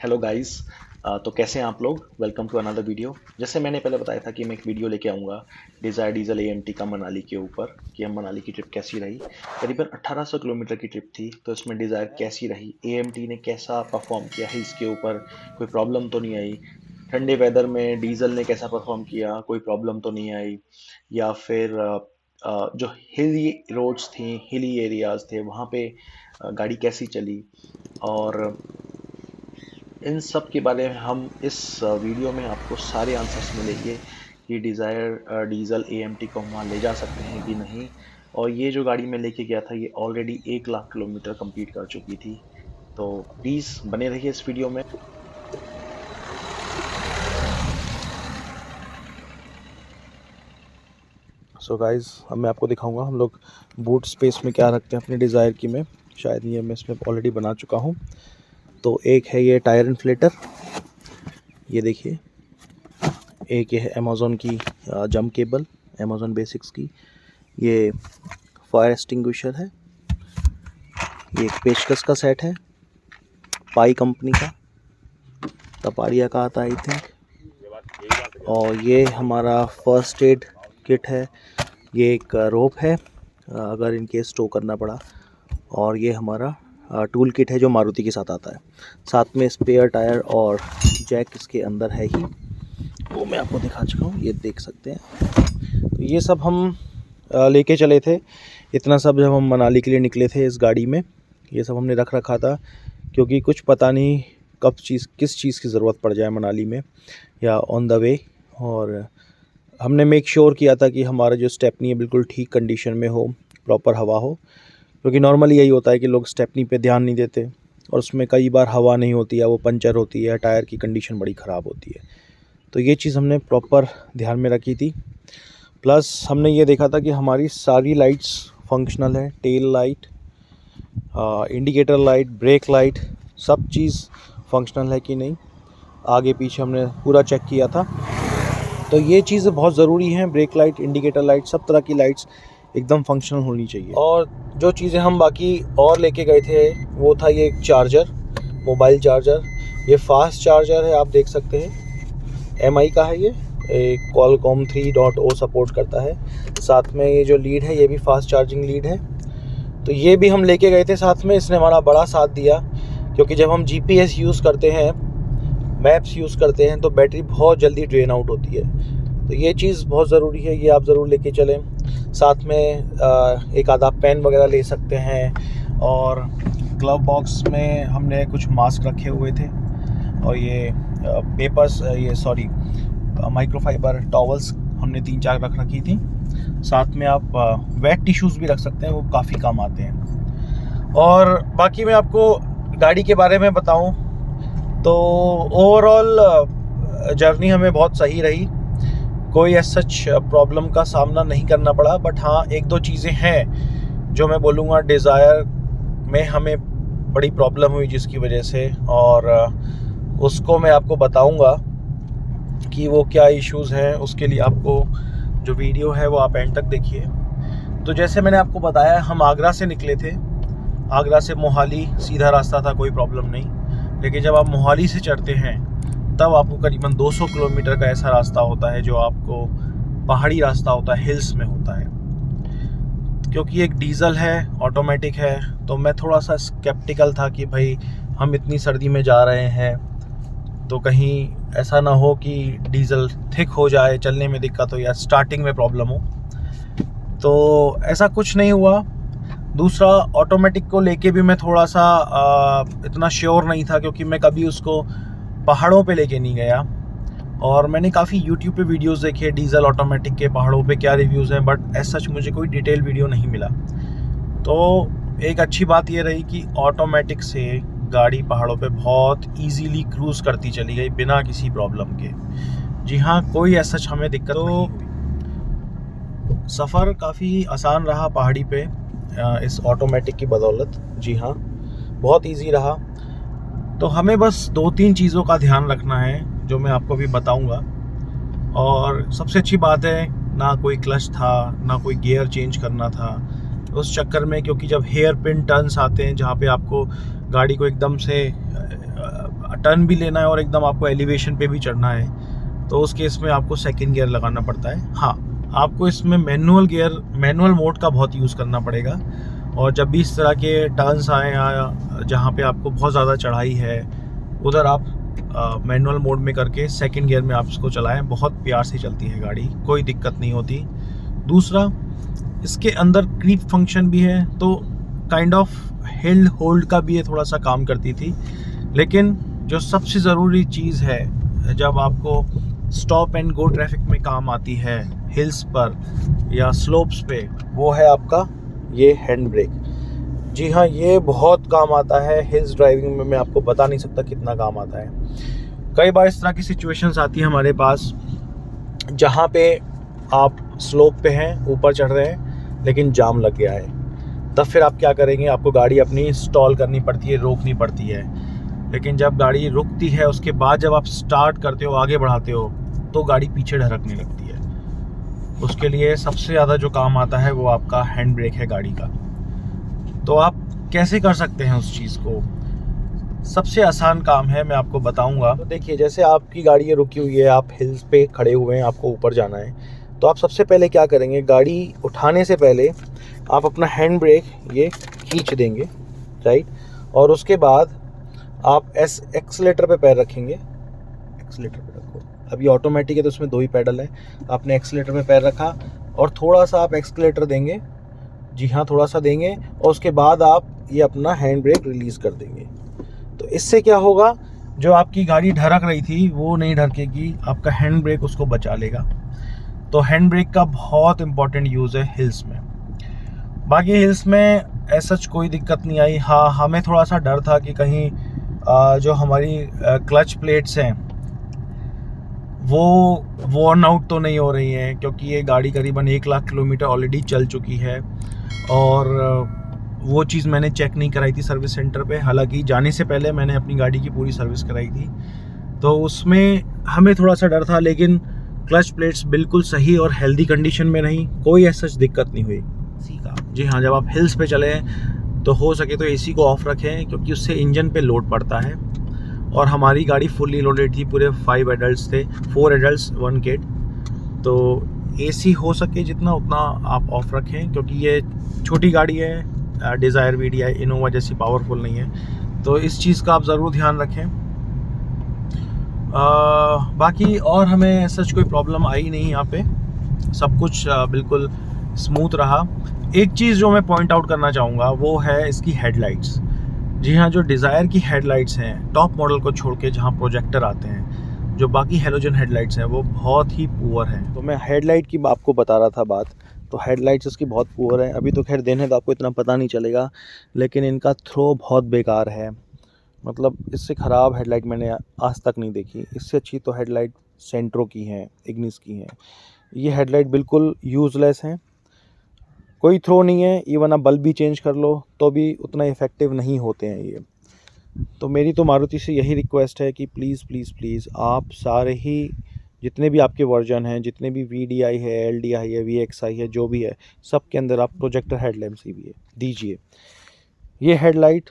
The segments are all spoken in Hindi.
Hello guys. तो कैसे हैं आप लोग। Welcome to another video. जैसे मैंने पहले बताया था कि मैं एक वीडियो लेके आऊँगा डिज़ायर डीजल एएमटी का मनाली के ऊपर कि हम मनाली की ट्रिप कैसी रही। करीबन 1800 किलोमीटर की ट्रिप थी, तो इसमें डिज़ायर कैसी रही, एएमटी ने कैसा परफॉर्म किया हिल्स के ऊपर, कोई प्रॉब्लम तो नहीं आई। ठंडे वेदर में डीजल ने कैसा परफॉर्म किया, कोई प्रॉब्लम तो नहीं आई। या फिर जो हिली रोड्स थी, हिली एरियाज थे, वहाँ पे गाड़ी कैसी चली। और इन सब के बारे में हम इस वीडियो में आपको सारे आंसर्स मिलेंगे कि डिज़ायर डीजल एएमटी को हम वहाँ ले जा सकते हैं कि नहीं। और ये जो गाड़ी मैं लेके गया था ये ऑलरेडी 1 लाख किलोमीटर कंप्लीट कर चुकी थी। तो प्लीज़ बने रहिए इस वीडियो में। सो गाइस, अब मैं आपको दिखाऊंगा हम लोग बूट स्पेस में क्या रखते हैं अपने डिज़ायर की में। शायद ये मैं इसमें ऑलरेडी बना चुका हूँ। तो एक है ये टायर इन्फ्लेटर, ये देखिए। एक ये है अमेज़ॉन की जंप केबल, अमेज़ॉन बेसिक्स की। ये फायर एक्सटिंग्विशर है। ये एक पेचकस का सेट है, पाई कंपनी का, तपाड़िया का आता है आई थिंक। और ये हमारा फर्स्ट एड किट है। ये एक रोप है अगर इन केस टो करना पड़ा। और ये हमारा टूल किट है जो मारुति के साथ आता है। साथ में स्पेयर टायर और जैक इसके अंदर है ही, वो मैं आपको दिखा चुका हूँ, ये देख सकते हैं। तो ये सब हम लेके चले थे। इतना सब जब हम मनाली के लिए निकले थे इस गाड़ी में, ये सब हमने रख रखा था, क्योंकि कुछ पता नहीं कब किस चीज़ की ज़रूरत पड़ जाए मनाली में या ऑन द वे। और हमने मेक श्योर किया था कि हमारा जो स्टेपनी है बिल्कुल ठीक कंडीशन में हो, प्रॉपर हवा हो, क्योंकि नॉर्मली यही होता है कि लोग स्टेपनी पे ध्यान नहीं देते और उसमें कई बार हवा नहीं होती है, वो पंचर होती है, टायर की कंडीशन बड़ी ख़राब होती है। तो ये चीज़ हमने प्रॉपर ध्यान में रखी थी। प्लस हमने ये देखा था कि हमारी सारी लाइट्स फंक्शनल है। Tail light, indicator light, brake light, सब चीज़ फंक्शनल है कि नहीं, आगे पीछे हमने पूरा चेक किया था। तो ये चीज़ बहुत ज़रूरी है, ब्रेक लाइट, इंडिकेटर लाइट, सब तरह की लाइट्स एकदम फंक्शनल होनी चाहिए। और जो चीज़ें हम बाकी और लेके गए थे वो था ये चार्जर, मोबाइल चार्जर। ये फास्ट चार्जर है, आप देख सकते हैं, MI का है। ये एक Qualcomm 3.0 सपोर्ट करता है। साथ में ये जो लीड है ये भी फास्ट चार्जिंग लीड है। तो ये भी हम लेके गए थे साथ में, इसने हमारा बड़ा साथ दिया, क्योंकि जब हम GPS यूज़ करते हैं, मैप्स यूज़ करते हैं, तो बैटरी बहुत जल्दी ड्रेन आउट होती है। तो ये चीज़ बहुत ज़रूरी है, ये आप ज़रूर लेके चलें। साथ में एक आधा पेन वगैरह ले सकते हैं। और ग्लव बॉक्स में हमने कुछ मास्क रखे हुए थे, और ये पेपर्स, ये सॉरी माइक्रोफाइबर टॉवल्स हमने 3-4 रख रखी थी। साथ में आप वेट टिश्यूज़ भी रख सकते हैं, वो काफ़ी काम आते हैं। और बाकी मैं आपको गाड़ी के बारे में बताऊं तो ओवरऑल जर्नी हमें बहुत सही रही, कोई ऐसा सच प्रॉब्लम का सामना नहीं करना पड़ा। बट हाँ, एक दो चीज़ें हैं जो मैं बोलूँगा डिज़ायर में हमें बड़ी प्रॉब्लम हुई जिसकी वजह से, और उसको मैं आपको बताऊँगा कि वो क्या इश्यूज़ हैं। उसके लिए आपको जो वीडियो है वो आप एंड तक देखिए। तो जैसे मैंने आपको बताया, हम आगरा से निकले थे। आगरा से मोहाली सीधा रास्ता था, कोई प्रॉब्लम नहीं। लेकिन जब आप मोहाली से चढ़ते हैं तब आपको करीबन 200 किलोमीटर का ऐसा रास्ता होता है जो आपको पहाड़ी रास्ता होता है, हिल्स में होता है। क्योंकि एक डीजल है, ऑटोमेटिक है, तो मैं थोड़ा सा स्केप्टिकल था कि भाई हम इतनी सर्दी में जा रहे हैं तो कहीं ऐसा ना हो कि डीजल थिक हो जाए, चलने में दिक्कत हो या स्टार्टिंग में प्रॉब्लम हो। तो ऐसा कुछ नहीं हुआ। दूसरा, ऑटोमेटिक को लेके भी मैं थोड़ा सा इतना श्योर नहीं था, क्योंकि मैं कभी उसको पहाड़ों पे लेके नहीं गया। और मैंने काफ़ी यूट्यूब पे वीडियोस देखे डीजल ऑटोमेटिक के, पहाड़ों पे क्या रिव्यूज़ हैं, बट एज सच मुझे कोई डिटेल वीडियो नहीं मिला। तो एक अच्छी बात ये रही कि ऑटोमेटिक से गाड़ी पहाड़ों पे बहुत इजीली क्रूज़ करती चली गई बिना किसी प्रॉब्लम के। जी हाँ, कोई ऐसा हमें दिक्कत नहीं हुई। सफ़र काफ़ी आसान रहा पहाड़ी पे इस ऑटोमेटिक की बदौलत। जी हाँ, बहुत इजी रहा। तो हमें बस 2-3 चीज़ों का ध्यान रखना है जो मैं आपको भी बताऊंगा। और सबसे अच्छी बात है, ना कोई क्लच था, ना कोई गियर चेंज करना था उस चक्कर में, क्योंकि जब हेयर पिन टर्न्स आते हैं जहाँ पे आपको गाड़ी को एकदम से टर्न भी लेना है और एकदम आपको एलिवेशन पे भी चढ़ना है, तो उस केस में आपको सेकंड गियर लगाना पड़ता है। हाँ, आपको इसमें मैनुअल मोड का बहुत यूज़ करना पड़ेगा। और जब भी इस तरह के टर्न्स आए या जहाँ पे आपको बहुत ज़्यादा चढ़ाई है, उधर आप मैनुअल मोड में करके सेकंड गियर में आप इसको चलाएं। बहुत प्यार से चलती है गाड़ी, कोई दिक्कत नहीं होती। दूसरा, इसके अंदर क्रीप फंक्शन भी है, तो काइंड ऑफ हिल होल्ड का भी ये थोड़ा सा काम करती थी। लेकिन जो सबसे ज़रूरी चीज़ है जब आपको स्टॉप एंड गो ट्रैफिक में काम आती है, हिल्स पर या स्लोप्स पे, वो है आपका ये हैंड ब्रेक। जी हाँ, ये बहुत काम आता है हिल्स ड्राइविंग में, मैं आपको बता नहीं सकता कितना काम आता है। कई बार इस तरह की सिचुएशंस आती है हमारे पास जहाँ पे आप स्लोप पे हैं, ऊपर चढ़ रहे हैं, लेकिन जाम लग गया है। तब फिर आप क्या करेंगे? आपको गाड़ी अपनी स्टॉल करनी पड़ती है, रोकनी पड़ती है। लेकिन जब गाड़ी रुकती है, उसके बाद जब आप स्टार्ट करते हो, आगे बढ़ाते हो, तो गाड़ी पीछे ढरकने लगती है। उसके लिए सबसे ज़्यादा जो काम आता है वो आपका हैंड ब्रेक है गाड़ी का। तो आप कैसे कर सकते हैं उस चीज़ को? सबसे आसान काम है, मैं आपको बताऊंगा। तो देखिए, जैसे आपकी गाड़ी ये रुकी हुई है, आप हिल्स पे खड़े हुए हैं, आपको ऊपर जाना है, तो आप सबसे पहले क्या करेंगे? गाड़ी उठाने से पहले आप अपना हैंड ब्रेक ये खींच देंगे, राइट? और उसके बाद आप एक्सीलेटर पे पैर रखेंगे। एक्सीलेटर पे रखो। अभी ऑटोमेटिक है तो उसमें 2 ही पैडल है। आपने एक्सीलेटर पे पैर रखा और थोड़ा सा आप एक्सीलेटर देंगे। जी हाँ, थोड़ा सा देंगे और उसके बाद आप ये अपना हैंड ब्रेक रिलीज़ कर देंगे। तो इससे क्या होगा? जो आपकी गाड़ी ढरक रही थी वो नहीं ढरकेगी, आपका हैंड ब्रेक उसको बचा लेगा। तो हैंड ब्रेक का बहुत इंपॉर्टेंट यूज़ है हिल्स में। बाकी हिल्स में ऐसा कोई दिक्कत नहीं आई। हाँ, हमें थोड़ा सा डर था कि कहीं जो हमारी क्लच प्लेट्स हैं वो वॉर्न आउट तो नहीं हो रही हैं, क्योंकि ये गाड़ी करीबन 1 लाख किलोमीटर ऑलरेडी चल चुकी है। और वो चीज़ मैंने चेक नहीं कराई थी सर्विस सेंटर पे। हालांकि जाने से पहले मैंने अपनी गाड़ी की पूरी सर्विस कराई थी, तो उसमें हमें थोड़ा सा डर था। लेकिन क्लच प्लेट्स बिल्कुल सही और हेल्दी कंडीशन में रहीं, कोई ऐसा दिक्कत नहीं हुई। जी हाँ, जब आप हिल्स पे चलें तो हो सके तो एसी को ऑफ रखें, क्योंकि उससे इंजन पे लोड पड़ता है। और हमारी गाड़ी फुल्ली लोडेड थी, पूरे 5 एडल्ट्स थे, 4 एडल्ट्स 1 किड। तो एसी हो सके जितना उतना आप ऑफ रखें, क्योंकि ये छोटी गाड़ी है, डिज़ायर वीडीआई इनोवा जैसी पावरफुल नहीं है। तो इस चीज़ का आप ज़रूर ध्यान रखें। बाकी और हमें सच कोई प्रॉब्लम आई नहीं यहाँ पे, सब कुछ बिल्कुल स्मूथ रहा। एक चीज़ जो मैं पॉइंट आउट करना चाहूँगा वो है इसकी हेडलाइट्स। जी हाँ, जो डिज़ायर की हेडलाइट्स हैं टॉप मॉडल को छोड़ के, जहाँ प्रोजेक्टर आते हैं, जो बाकी हेलोजन हेडलाइट्स हैं वो बहुत ही पुअर हैं। तो मैं हेडलाइट की आपको बता रहा था बात, तो हेडलाइट्स इसकी बहुत पुअर हैं। अभी तो खैर दिन है तो आपको इतना पता नहीं चलेगा, लेकिन इनका थ्रो बहुत बेकार है। मतलब इससे ख़राब हेडलाइट मैंने आज तक नहीं देखी। इससे अच्छी तो हेडलाइट सेंट्रो की हैं, इग्निस की हैं। ये हेडलाइट बिल्कुल यूज़लेस हैं, कोई थ्रो नहीं है। इवन आप बल्ब भी चेंज कर लो तो भी उतना इफ़ेक्टिव नहीं होते हैं ये। तो मेरी तो मारुति से यही रिक्वेस्ट है कि प्लीज़ प्लीज़ प्लीज़ आप सारे ही जितने भी आपके वर्जन हैं, जितने भी VDI है, LDI है, VXI है, जो भी है, सब के अंदर आप प्रोजेक्टर हेडलैम्प्स ही भी दीजिए। ये हेडलाइट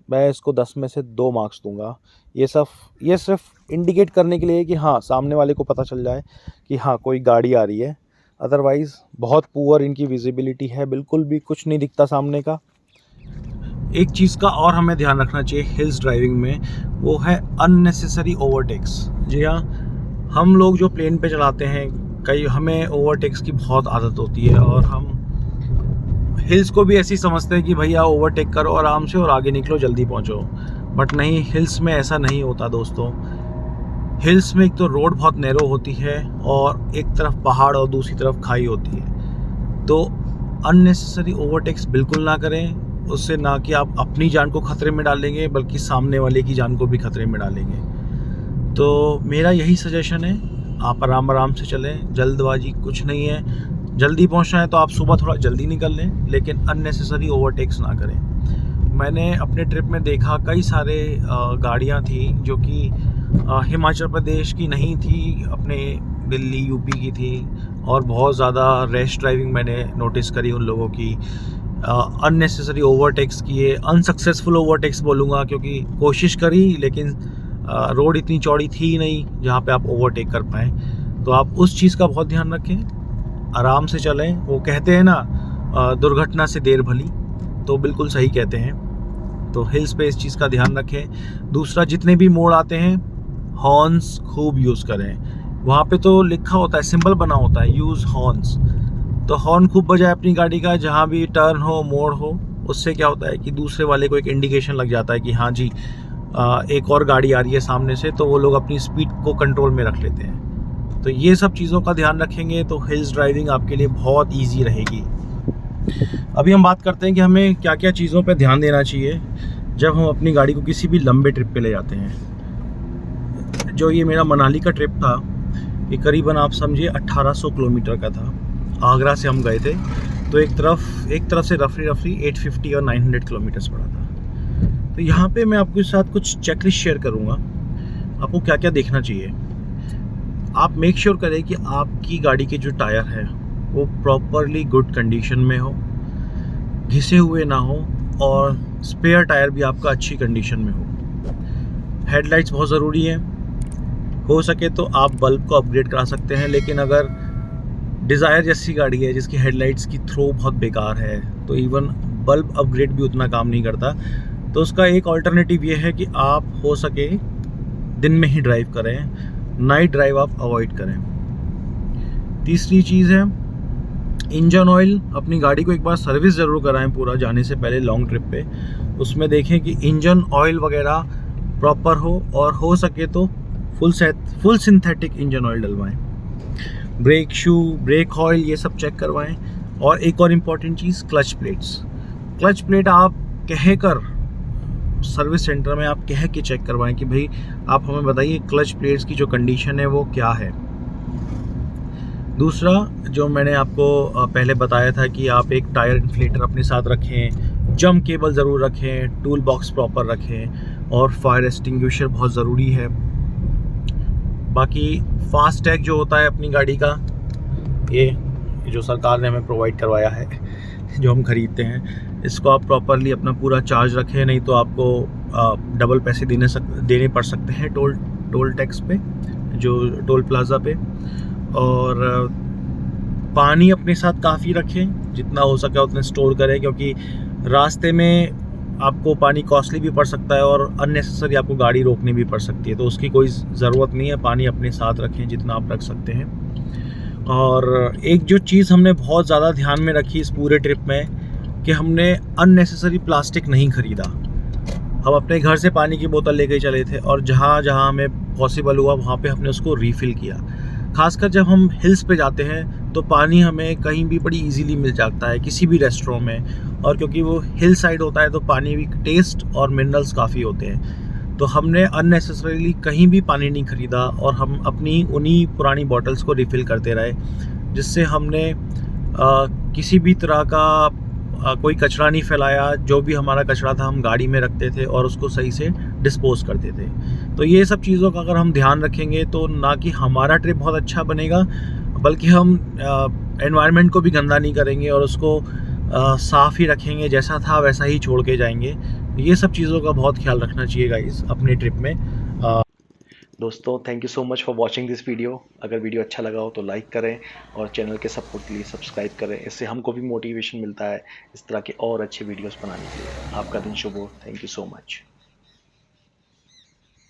मैं इसको 10 में से 2 मार्क्स दूंगा। ये सिर्फ इंडिकेट करने के लिए कि हाँ, सामने वाले को पता चल जाए कि हाँ कोई गाड़ी आ रही है। अदरवाइज़ बहुत पुअर इनकी विजिबिलिटी है, बिल्कुल भी कुछ नहीं दिखता सामने का। एक चीज़ का और हमें ध्यान रखना चाहिए हिल्स ड्राइविंग में, वो है अननेसेसरी ओवरटेक्स। जी हाँ, हम लोग जो प्लेन पे चलाते हैं, हमें ओवरटेक्स की बहुत आदत होती है और हम हिल्स को भी ऐसी समझते हैं कि भैया ओवरटेक करो आराम से और आगे निकलो, जल्दी पहुंचो। बट नहीं, हिल्स में ऐसा नहीं होता दोस्तों। हिल्स में एक तो रोड बहुत नैरो होती है और एक तरफ पहाड़ और दूसरी तरफ खाई होती है। तो अननेसेसरी ओवरटेक्स बिल्कुल ना करें। उससे ना कि आप अपनी जान को खतरे में डालेंगे, बल्कि सामने वाले की जान को भी खतरे में डालेंगे। तो मेरा यही सजेशन है, आप आराम से चलें, जल्दबाजी कुछ नहीं है। जल्दी पहुंचना है तो आप सुबह थोड़ा जल्दी निकल लें, लेकिन अननेसेसरी ओवरटेक्स ना करें। मैंने अपने ट्रिप में देखा कई सारे गाड़ियां थी जो कि हिमाचल प्रदेश की नहीं थी, अपने दिल्ली यूपी की थी। और बहुत ज़्यादा रैश ड्राइविंग मैंने नोटिस करी उन लोगों की। अननेसेसरी ओवरटेक्स किए, अनसक्सेसफुल ओवरटेक्स बोलूँगा, क्योंकि कोशिश करी लेकिन रोड इतनी चौड़ी थी ही नहीं जहाँ पे आप ओवरटेक कर पाएँ। तो आप उस चीज़ का बहुत ध्यान रखें, आराम से चलें। वो कहते हैं ना दुर्घटना से देर भली, तो बिल्कुल सही कहते हैं। तो हिल्स पे इस चीज़ का ध्यान रखें। दूसरा, जितने भी मोड़ आते हैं हॉर्न्स खूब यूज़ करें। वहाँ पे तो लिखा होता है, सिंबल बना होता है यूज़ हॉर्न्स, तो हॉर्न खूब बजाए अपनी गाड़ी का, जहाँ भी टर्न हो, मोड़ हो। उससे क्या होता है कि दूसरे वाले को एक इंडिकेशन लग जाता है कि हाँ जी एक और गाड़ी आ रही है सामने से, तो वो लोग अपनी स्पीड को कंट्रोल में रख लेते हैं। तो ये सब चीज़ों का ध्यान रखेंगे तो हिल्स ड्राइविंग आपके लिए बहुत ईजी रहेगी। अभी हम बात करते हैं कि हमें क्या क्या चीज़ों पे ध्यान देना चाहिए जब हम अपनी गाड़ी को किसी भी लंबे ट्रिप पे ले जाते हैं। जो ये मेरा मनाली का ट्रिप था, ये करीबन आप समझिए 1800 किलोमीटर का था। आगरा से हम गए थे, तो एक तरफ से रफली 850 और 900 किलोमीटर्स पड़ा था। तो यहाँ पे मैं आपके साथ कुछ चेकलिस्ट शेयर करूँगा, आपको क्या क्या देखना चाहिए। आप मेक श्योर करें कि आपकी गाड़ी के जो टायर है वो प्रॉपरली गुड कंडीशन में हो, घिसे हुए ना हो, और स्पेयर टायर भी आपका अच्छी कंडीशन में हो। हेडलाइट्स बहुत ज़रूरी है, हो सके तो आप बल्ब को अपग्रेड करा सकते हैं, लेकिन अगर डिज़ायर जैसी गाड़ी है जिसकी हेडलाइट्स की थ्रो बहुत बेकार है, तो इवन बल्ब अपग्रेड भी उतना काम नहीं करता। तो उसका एक ऑल्टरनेटिव ये है कि आप हो सके दिन में ही ड्राइव करें, नाइट ड्राइव आप अवॉइड करें। तीसरी चीज़ है इंजन ऑयल। अपनी गाड़ी को एक बार सर्विस ज़रूर कराएं पूरा जाने से पहले लॉन्ग ट्रिप पे। उसमें देखें कि इंजन ऑयल वगैरह प्रॉपर हो, और हो सके तो फुल सिंथेटिक इंजन ऑयल डलवाएं। ब्रेक शू, ब्रेक ऑयल, ये सब चेक करवाएं। और एक और इम्पॉर्टेंट चीज़, क्लच प्लेट आप कह कर सर्विस सेंटर में आप कह के चेक करवाएं कि भाई आप हमें बताइए क्लच प्लेट्स की जो कंडीशन है वो क्या है। दूसरा, जो मैंने आपको पहले बताया था कि आप एक टायर इन्फ्लेटर अपने साथ रखें, जंप केबल ज़रूर रखें, टूल बॉक्स प्रॉपर रखें, और फायर एक्सटिंग्विशर बहुत ज़रूरी है। बाकी फास्ट टैग जो होता है अपनी गाड़ी का, ये जो सरकार ने हमें प्रोवाइड करवाया है, जो हम खरीदते हैं, इसको आप प्रॉपरली अपना पूरा चार्ज रखें, नहीं तो आपको डबल पैसे देने पड़ सकते हैं टोल टैक्स पे, जो टोल प्लाज़ा पे। और पानी अपने साथ काफ़ी रखें, जितना हो सके उतना स्टोर करें, क्योंकि रास्ते में आपको पानी कॉस्टली भी पड़ सकता है और अननेसेसरी आपको गाड़ी रोकनी भी पड़ सकती है, तो उसकी कोई ज़रूरत नहीं है। पानी अपने साथ रखें जितना आप रख सकते हैं। और एक जो चीज़ हमने बहुत ज़्यादा ध्यान में रखी इस पूरे ट्रिप में, कि हमने अननेसेसरी प्लास्टिक नहीं ख़रीदा। हम अपने घर से पानी की बोतल लेके चले थे, और जहाँ जहाँ हमें पॉसिबल हुआ वहाँ पे हमने उसको रीफ़िल किया। खासकर जब हम हिल्स पे जाते हैं तो पानी हमें कहीं भी बड़ी इजीली मिल जाता है, किसी भी रेस्टोरेंट में, और क्योंकि वो हिल साइड होता है तो पानी भी टेस्ट और मिनरल्स काफ़ी होते हैं। तो हमने अननेसेसरीली कहीं भी पानी नहीं ख़रीदा, और हम अपनी उन्हीं पुरानी बॉटल्स को रिफ़िल करते रहे, जिससे हमने किसी भी तरह का कोई कचरा नहीं फैलाया। जो भी हमारा कचरा था हम गाड़ी में रखते थे और उसको सही से डिस्पोज़ करते थे। तो ये सब चीज़ों का अगर हम ध्यान रखेंगे तो ना कि हमारा ट्रिप बहुत अच्छा बनेगा, बल्कि हम एनवायरनमेंट को भी गंदा नहीं करेंगे, और उसको साफ़ ही रखेंगे, जैसा था वैसा ही छोड़ के जाएंगे। ये सब चीज़ों का बहुत ख्याल रखना चाहिए गाइस अपने ट्रिप में। दोस्तों, thank you so much for watching this video. अगर वीडियो अच्छा लगा हो तो लाइक करें, और चैनल के सपोर्ट के लिए सब्सक्राइब करें। इससे हमको भी मोटिवेशन मिलता है इस तरह के और अच्छे वीडियोस बनाने के लिए। आपका दिन शुभ हो। Thank you so much.